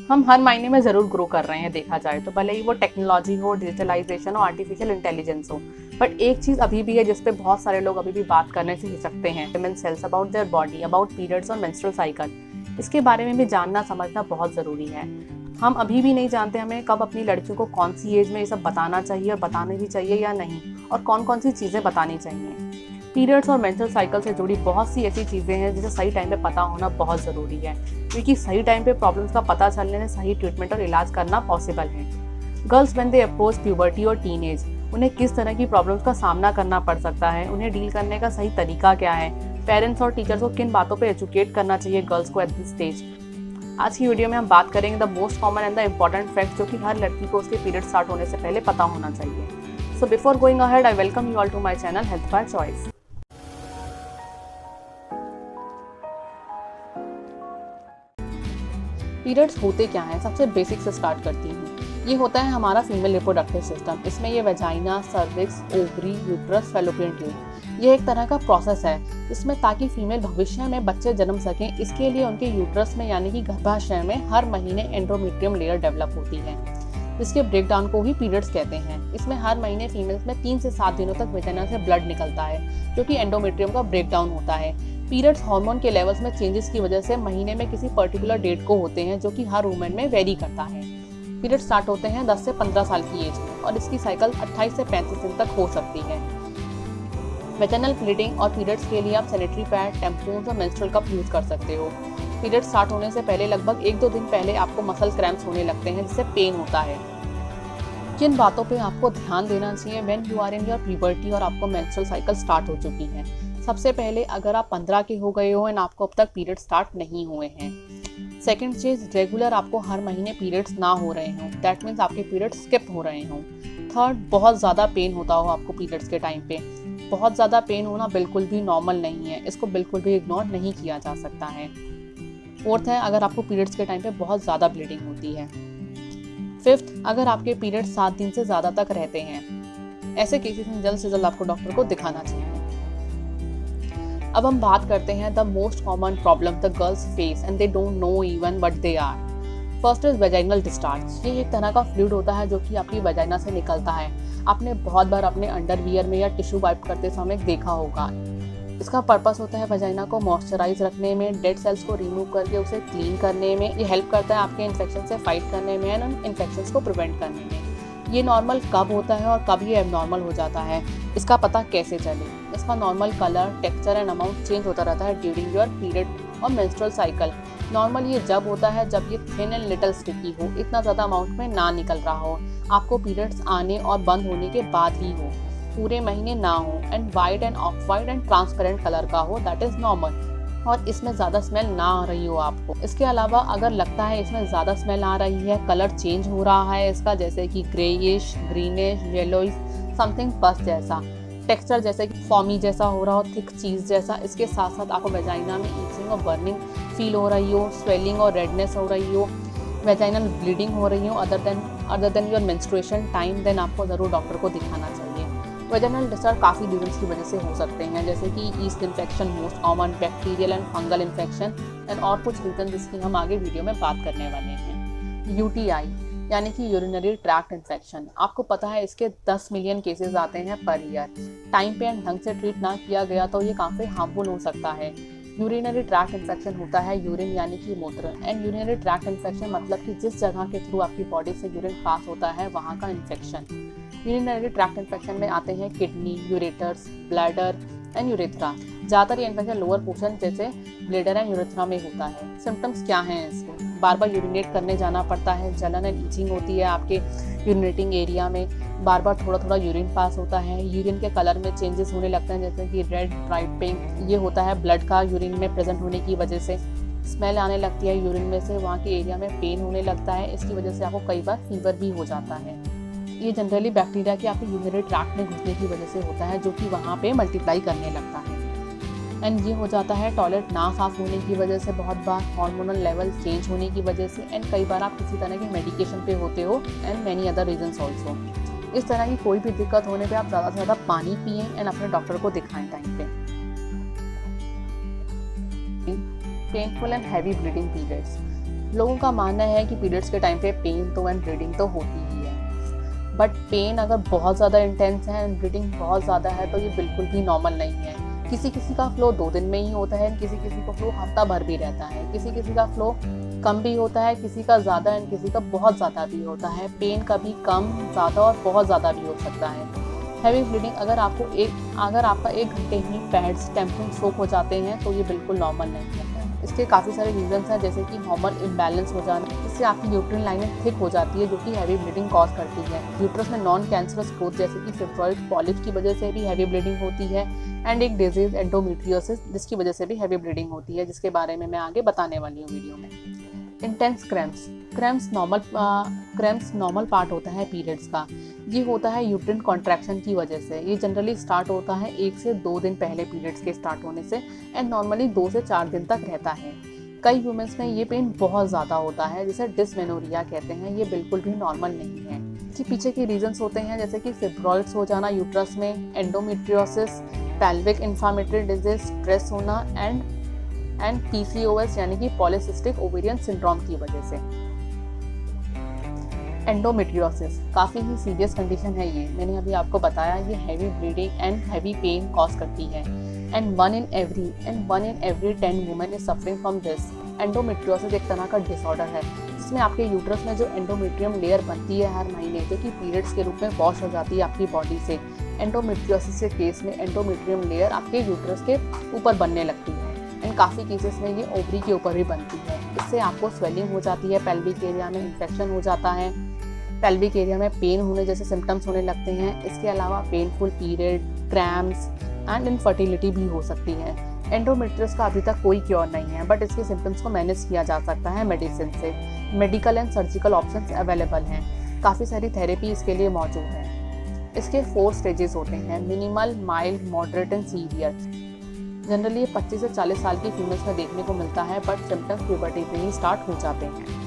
हम हर महीने में ज़रूर ग्रो कर रहे हैं देखा जाए तो, भले ही वो टेक्नोलॉजी हो, डिजिटलाइजेशन हो, आर्टिफिशियल इंटेलिजेंस हो। बट एक चीज़ अभी भी है जिस पे बहुत सारे लोग अभी भी बात करने से हिचकते हैं, women's health, about their body, about periods और मेंस्ट्रुअल साइकिल। इसके बारे में भी जानना समझना बहुत ज़रूरी है। हम अभी भी नहीं जानते हमें कब अपनी लड़कियों को कौन सी एज में ये सब बताना चाहिए और बताने भी चाहिए या नहीं, और कौन कौन सी चीज़ें बतानी चाहिए। पीरियड्स और मेंस्ट्रुअल साइकिल से जुड़ी बहुत सी ऐसी चीज़ें हैं जिसे सही टाइम पे पता होना बहुत ज़रूरी है, क्योंकि सही टाइम पे प्रॉब्लम्स का पता चलने से सही ट्रीटमेंट और इलाज करना पॉसिबल है। Girls when they approach puberty और टीनेज, उन्हें किस तरह की प्रॉब्लम्स का सामना करना पड़ सकता है, उन्हें डील करने का सही तरीका क्या है, पेरेंट्स और टीचर्स को किन बातों पर एजुकेट करना चाहिए गर्ल्स को एट दिस स्टेज। आज की वीडियो में हम बात करेंगे the most common and the important fact जो कि हर लड़की को उसके पीरियड स्टार्ट होने से पहले पता होना चाहिए। So before going ahead, I welcome you all to my channel health by choice. Periods होते क्या हैं? सबसे बेसिक से स्टार्ट करती हूँ। ये होता है हमारा फीमेल रिप्रोडक्टिव सिस्टम। इसमें ये vagina, cervix, ovary, uterus, fallopian tube, ये एक तरह का प्रोसेस है जिसमें ताकि फीमेल भविष्य में बच्चे जन्म सकें, इसके लिए उनके यूट्रस में यानी कि गर्भाशय में हर महीने एंडोमेट्रियम लेयर डेवलप होती है, जिसके ब्रेकडाउन को ही पीरियड्स कहते हैं। इसमें हर महीने फीमेल्स में 3 से 7 दिनों तक वेजाइना से ब्लड निकलता है, जो कि एंडोमेट्रियम का ब्रेकडाउन होता है। पीरियड्स हार्मोन के लेवल्स में चेंजेस की वजह से महीने में किसी पर्टिकुलर डेट को होते हैं, जो कि हर वुमेन में वेरी करता है। पीरियड स्टार्ट होते हैं 10 से 15 साल की एज में और इसकी साइकिल 28 से 35 दिन तक हो सकती है। वेजाइनल ब्लीडिंग और पीरियड्स के लिए आप सैनिटरी पैड, टैम्पून्स और मेंस्ट्रुअल कप यूज कर सकते हो। पीरियड स्टार्ट होने से पहले लगभग 1-2 दिन पहले आपको मसल क्रैम्प्स होने लगते हैं, जिससे पेन होता है। किन बातों पे आपको ध्यान देना चाहिए when you are in your puberty और आपको मेंस्ट्रुअल साइकिल स्टार्ट हो चुकी है? सबसे पहले, अगर आप 15 के हो गए हो एंड आपको अब तक पीरियड स्टार्ट नहीं हुए हैं। सेकंड चीज, रेगुलर आपको हर महीने पीरियड्स ना हो रहे हों, दैट मीन्स आपके पीरियड्स स्किप हो रहे हों। थर्ड, बहुत ज़्यादा पेन होता हो आपको पीरियड्स के टाइम पे। बहुत ज़्यादा पेन होना बिल्कुल भी नॉर्मल नहीं है, इसको बिल्कुल भी इग्नोर नहीं किया जा सकता है। फोर्थ है, अगर आपको पीरियड्स के टाइम पे बहुत ज़्यादा ब्लीडिंग होती है। फिफ्थ, अगर आपके पीरियड 7 दिन से ज़्यादा तक रहते हैं। ऐसे केसेस में जल्द से जल्द आपको डॉक्टर को दिखाना चाहिए। अब हम बात करते हैं the most common problem the girls face and they don't know even what they are. First is vaginal discharge. ये एक तरह का फ्लूइड होता है जो कि आपकी वेजाइना से निकलता है। आपने बहुत बार अपने अंडरवियर में या टिश्यू वाइप करते समय देखा होगा। इसका पर्पस होता है वेजाइना को मॉइस्चराइज रखने में, डेड सेल्स को रिमूव करके उसे क्लीन करने में। ये हेल्प करता है आपके इन्फेक्शन से फाइट करने में एंड उन इन्फेक्शंस को प्रिवेंट करने में। ये नॉर्मल कब होता है और कब ये एबनॉर्मल हो जाता है, इसका पता कैसे चले? इसका normal colour, texture and amount change होता रहता है ड्यूरिंग योर पीरियड और मेंस्ट्रुअल साइकिल। नॉर्मल ये जब होता है जब ये थिन एंड लिटिल स्टिकी हो, इतना ज़्यादा अमाउंट में ना निकल रहा हो, आपको पीरियड्स आने और बंद होने के बाद ही हो, पूरे महीने ना हो, and white end of white and transparent colour का हो, दैट इज नॉर्मल, और इसमें ज़्यादा स्मेल ना आ रही हो आपको। इसके अलावा अगर लगता है इसमें ज़्यादा स्मेल आ रही है, कलर चेंज हो रहा है इसका, जैसे कि ग्रेइश, ग्रीनिश, येलोइश, समथिंग पस जैसा, टेक्सचर जैसे कि फॉमी जैसा हो रहा हो, थिक चीज़ जैसा, इसके साथ साथ आपको वेजाइना में ईचिंग और बर्निंग फील हो रही हो, स्वेलिंग और रेडनेस हो रही हो, वेजाइनल ब्लीडिंग हो रही हो other than your menstruation time, then आपको ज़रूर डॉक्टर को दिखाना चाहिए। वेजाइनल डिस्चार्ज काफ़ी रीजन्स की वजह से हो सकते हैं, जैसे कि east infection most common, bacterial and fungal infection and और कुछ रीजन जिसकी हम आगे वीडियो में बात करने वाले हैं। यूटीआई यानी कि यूरिनरी ट्रैक्ट इन्फेक्शन। आपको पता है इसके 10 मिलियन केसेस आते हैं पर ईयर। टाइम पे एंड ढंग से ट्रीट ना किया गया तो ये काफ़ी हार्मफुल हो सकता है। यूरिनरी ट्रैक्ट इन्फेक्शन होता है यूरिन यानी कि मूत्र, एंड यूरिनरी ट्रैक्ट इन्फेक्शन मतलब कि जिस जगह के थ्रू आपकी बॉडी से यूरिन पास होता है वहाँ का इन्फेक्शन। यूरिनरी ट्रैक्ट इन्फेक्शन में आते हैं kidney, ureters, bladder and urethra. ज़्यादातर ये इन्फेक्शन लोअर पोर्शन जैसे ब्लैडर एंड यूरेथ्रा में होता है। सिम्टम्स क्या हैं इसके? बार बार यूरिनेट करने जाना पड़ता है, जलन एंड ईचिंग होती है आपके यूरिनेटिंग एरिया में, बार बार थोड़ा थोड़ा यूरिन पास होता है, यूरिन के कलर में चेंजेस होने लगते हैं जैसे कि रेड, ब्राइट पिंक, ये होता है ब्लड का यूरिन में प्रेजेंट होने की वजह से। स्मेल आने लगती है यूरिन में से, वहाँ के एरिया में पेन होने लगता है, इसकी वजह से आपको कई बार फीवर भी हो जाता है। ये जनरली बैक्टीरिया के आपके यूरिनरी ट्रैक्ट में घुसने की वजह से होता है, जो कि वहाँ पे मल्टीप्लाई करने लगता है। एंड ये हो जाता है टॉयलेट ना साफ होने की वजह से, बहुत बार हार्मोनल लेवल चेंज होने की वजह से, एंड कई बार आप किसी तरह के मेडिकेशन पे होते हो and many other reasons also. इस तरह की कोई भी दिक्कत होने पे आप ज़्यादा से ज़्यादा पानी पिएं एंड अपने डॉक्टर को दिखाएं टाइम पे। Painful and heavy bleeding periods. लोगों का मानना है कि पीरियड्स के टाइम पे पेन तो एंड ब्लीडिंग तो होती ही है, बट पेन अगर बहुत ज़्यादा इंटेंस है एंड ब्लीडिंग बहुत ज़्यादा है तो ये बिल्कुल भी नॉर्मल नहीं है। किसी किसी का फ्लो 2 दिन में ही होता है, किसी किसी का फ्लो हफ्ता भर भी रहता है, किसी किसी का फ्लो कम भी होता है, किसी का ज़्यादा एंड किसी का बहुत ज़्यादा भी होता है। पेन कभी कम, ज़्यादा और बहुत ज़्यादा भी हो सकता है। हैवी ब्लीडिंग अगर आपका 1 घंटे ही पैड्स टेम्परिंग सोक हो जाते हैं तो ये बिल्कुल नॉर्मल नहीं है। इसके काफ़ी सारे रीजंस हैं, जैसे कि हार्मोन इम्बैलेंस हो जाना, इससे आपकी यूट्रिन लाइनिंग थिक हो जाती है जो कि हैवी ब्लीडिंग कॉज करती है। यूट्रस में नॉन कैंसरस ग्रोथ जैसे कि फिब्रॉइड पॉलिप की वजह से भी हैवी ब्लीडिंग होती है, एंड एक डिजीज एंडोमेट्रियोसिस जिसकी वजह से भी हैवी ब्लीडिंग होती है, जिसके बारे में मैं आगे बताने वाली हूँ वीडियो में। इंटेंस क्रैम्प्स नॉर्मल पार्ट होता है पीरियड्स का। ये होता है यूट्रिन कॉन्ट्रैक्शन की वजह से। ये जनरली स्टार्ट होता है 1 से 2 दिन पहले पीरियड्स के स्टार्ट होने से एंड नॉर्मली 2 से 4 दिन तक रहता है। कई वुमेन्स में ये पेन बहुत ज़्यादा होता है जिसे डिसमेनोरिया कहते हैं। ये बिल्कुल भी नॉर्मल नहीं है। इसके पीछे के रीजंस होते हैं जैसे कि फिब्रॉइड्स हो जाना यूट्रस में, endometriosis, pelvic inflammatory disease, stress होना एंड PCOS यानी कि पॉलीसिस्टिक ओवेरियन सिंड्रोम की वजह से। एंडोमेट्रियोसिस काफ़ी ही सीरियस कंडीशन है ये। मैंने अभी आपको बताया ये heavy bleeding and heavy pain cause करती है and 1 in every 10 women is suffering from this. Endometriosis एक तरह का डिसऑर्डर है जिसमें आपके यूट्रस में जो एंडोमेट्रियम लेयर बनती है हर महीने, जो कि पीरियड्स के रूप में वॉश हो जाती है आपकी बॉडी से। एंडोमेट्रियोसिस के केस में एंडोमेट्रियम लेयर आपके यूट्रस के ऊपर बनने लगती है एंड काफ़ी केसेस में ये ओवरी के ऊपर भी बनती है। इससे आपको स्वेलिंग हो जाती है, पेल्विक एरिया में इन्फेक्शन हो जाता है, पेल्विक एरिया में पेन होने जैसे सिम्टम्स होने लगते हैं। इसके अलावा painful period, cramps and infertility भी हो सकती है। एंडोमेट्रियोसिस का अभी तक कोई क्योर नहीं है, बट इसके सिम्टम्स को मैनेज किया जा सकता है मेडिसिन से। Medical and surgical options available हैं, काफ़ी सारी थेरेपी इसके लिए मौजूद है। इसके 4 स्टेजेस होते हैं, minimal, mild, moderate and severe. Generally ये 25 से 40 साल की फीमेल्स में देखने को मिलता है, बट सिम्टम्स प्यूबर्टी में ही स्टार्ट हो जाते हैं।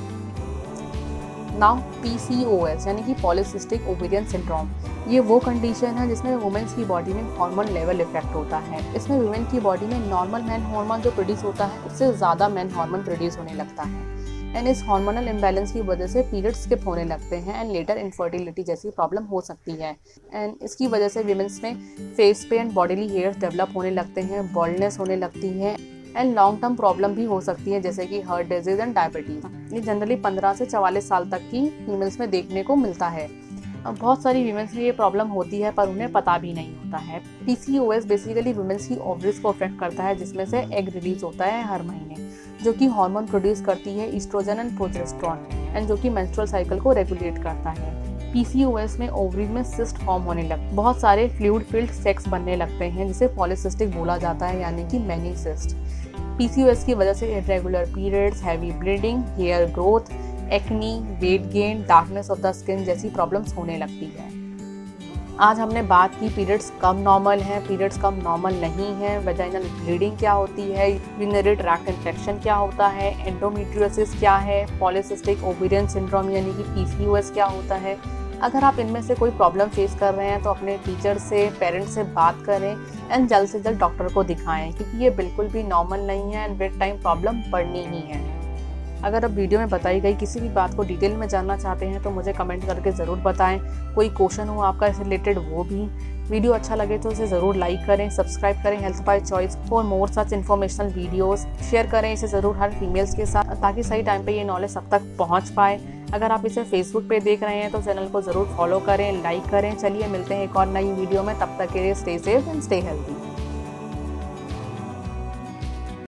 नाउ PCOS यानी कि पॉलीसिस्टिक ओवेरियन सिंड्रोम, ये वो कंडीशन है जिसमें वुमेन्स की बॉडी में हार्मोन लेवल इफेक्ट होता है। इसमें वुमेन की बॉडी में नॉर्मल मैन हार्मोन जो प्रोड्यूस होता है उससे ज़्यादा मैन हार्मोन प्रोड्यूस होने लगता है एंड इस हार्मोनल इम्बैलेंस की वजह से पीरियड्स स्किप होने लगते हैं एंड लेटर इनफर्टिलिटी जैसी प्रॉब्लम हो सकती है। एंड इसकी वजह से वुमेन्स में फेस पे एंड बॉडीली हेयर्स डेवलप होने लगते हैं, बॉल्डनेस होने लगती है एंड लॉन्ग टर्म प्रॉब्लम भी हो सकती है जैसे कि हार्ट डिजीज एंड डायबिटीज। ये जनरली 15 से 44 साल तक की फीमेल्स में देखने को मिलता है। बहुत सारी वुमेन्स में ये प्रॉब्लम होती है पर उन्हें पता भी नहीं होता है। PCOS बेसिकली वुमेन्स की ओवरीज को अफेक्ट करता है जिसमें से एग रिलीज होता है हर महीने, जो कि हार्मोन प्रोड्यूस करती है ईस्ट्रोजन एंड प्रोजेस्टेरोन एंड जो कि मेंस्ट्रुअल साइकिल को रेगुलेट करता है। PCOS में ओवरीज में सिस्ट फॉर्म होने लगते, बहुत सारे फ्लूइड फिल्ड सेक्स बनने लगते हैं जिसे पॉलीसिस्टिक बोला जाता है यानी कि मैनी सिस्ट। PCOS की वजह से irregular periods, heavy bleeding, hair growth, acne, weight gain, darkness of the skin जैसी प्रॉब्लम्स होने लगती है। आज हमने बात की पीरियड्स कब नॉर्मल हैं, पीरियड्स कब नॉर्मल नहीं है, वेजाइनल ब्लीडिंग क्या होती है, यूरिनरी ट्रैक्ट इन्फेक्शन क्या होता है, एंडोमेट्रियोसिस क्या है, पॉलीसिस्टिक ओवेरियन सिंड्रोम यानी कि PCOS क्या होता है। अगर आप इनमें से कोई प्रॉब्लम फेस कर रहे हैं तो अपने टीचर से, पेरेंट्स से बात करें एंड जल्द से जल्द डॉक्टर को दिखाएं, क्योंकि ये बिल्कुल भी नॉर्मल नहीं है एंड विद टाइम प्रॉब्लम बढ़नी ही है। अगर आप वीडियो में बताई गई किसी भी बात को डिटेल में जानना चाहते हैं तो मुझे कमेंट करके ज़रूर बताएं। कोई क्वेश्चन हो आपका इससे रिलेटेड वो भी। वीडियो अच्छा लगे तो इसे ज़रूर लाइक करें, सब्सक्राइब करें health by choice for more such informational videos. Share करें इसे ज़रूर हर फीमेल्स के साथ ताकि सही टाइम पे ये नॉलेज सब तक पहुंच पाए। अगर आप इसे फेसबुक पे देख रहे हैं तो चैनल को ज़रूर फॉलो करें, लाइक करें। चलिए मिलते हैं एक और नई वीडियो में, तब तक के लिए stay safe and stay healthy.